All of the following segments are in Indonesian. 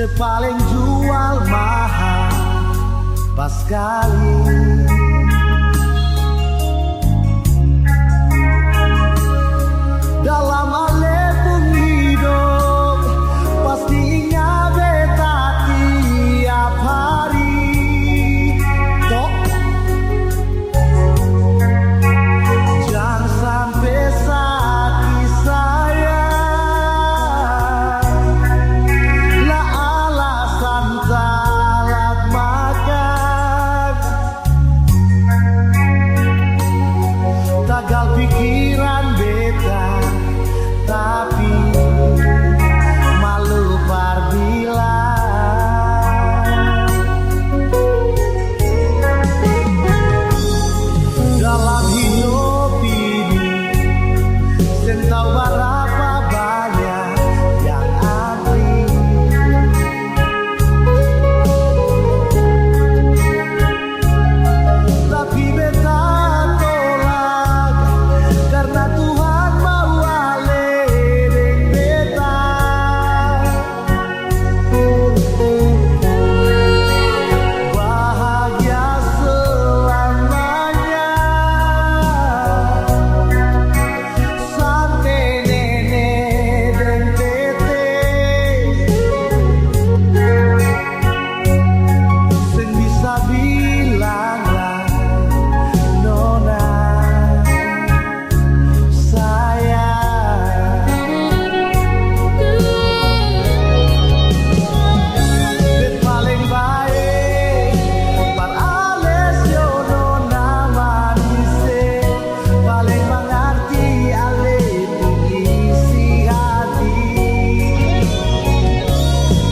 Sepaling jual mahal pas sekali. Dalam alepung hidup pasti ingat beta tiap hari. Tok jangan sampai sakit saya lah alasan salah makan. Tagal pikiran beta tapi malu parbilang. Dalam hidup ini sentau berapa banyak yang antri, tapi beta tolak karena Tuhan mau alering beta. Bahagia selamanya sampai nenek dan tete sen bisa bilang lah nona sayang. Bet paling baik par alesio nona manise, paling mengerti ale isi hati.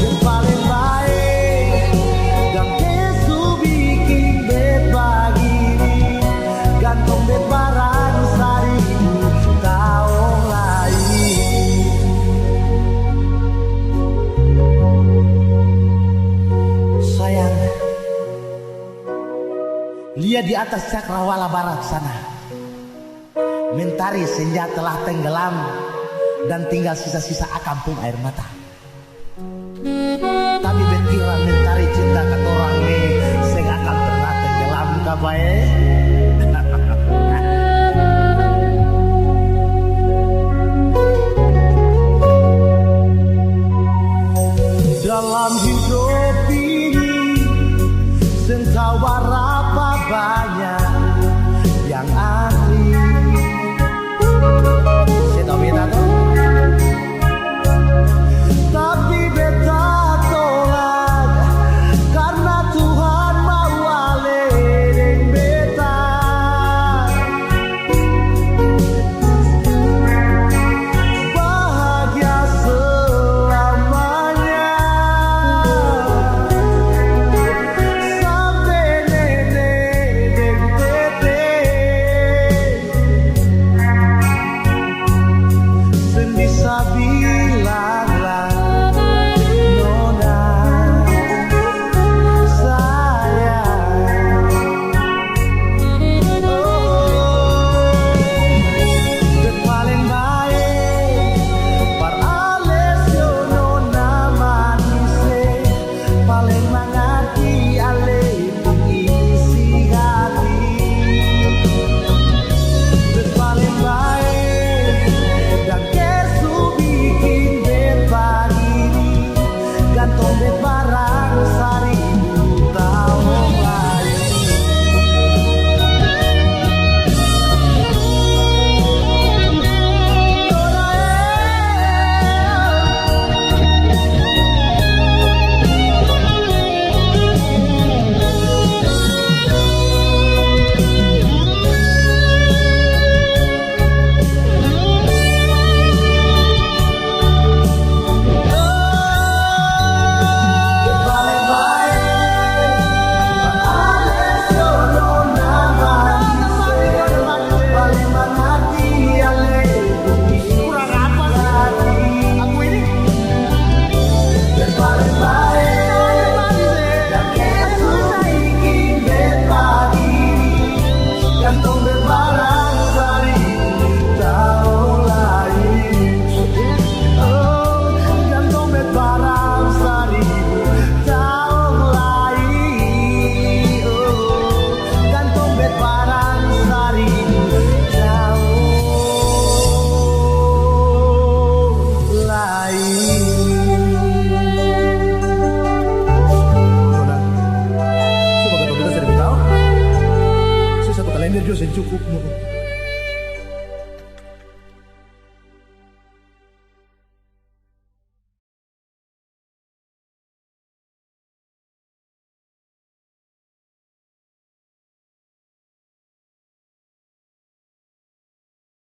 Bet paling baik dan kesu bikin bet bagini, gantung bet barang saribu tahun lain. Sayang, lihat di atas cakrawala barat sana, mentari senja telah tenggelam dan tinggal sisa-sisa akampung air mata. Tapi bekira mentari cinta katorang nih seng akan pernah tenggelam kabae. Dalam hidup ini sentau berapa banyak yang antri. Saya tahu beta tuh, tapi beta tolak karena Tuhan mau alering beta. Bahagia selamanya sampai nenek dan tete sen bisa bilang lah nona sayang. Bet paling baik par alesio nona manise, paling mengerti ale isi hati. Bet paling baik dan kesu bikin bet bagini, gantung bet barang saribu tahun lain. Paling nervyos yang cukup mo.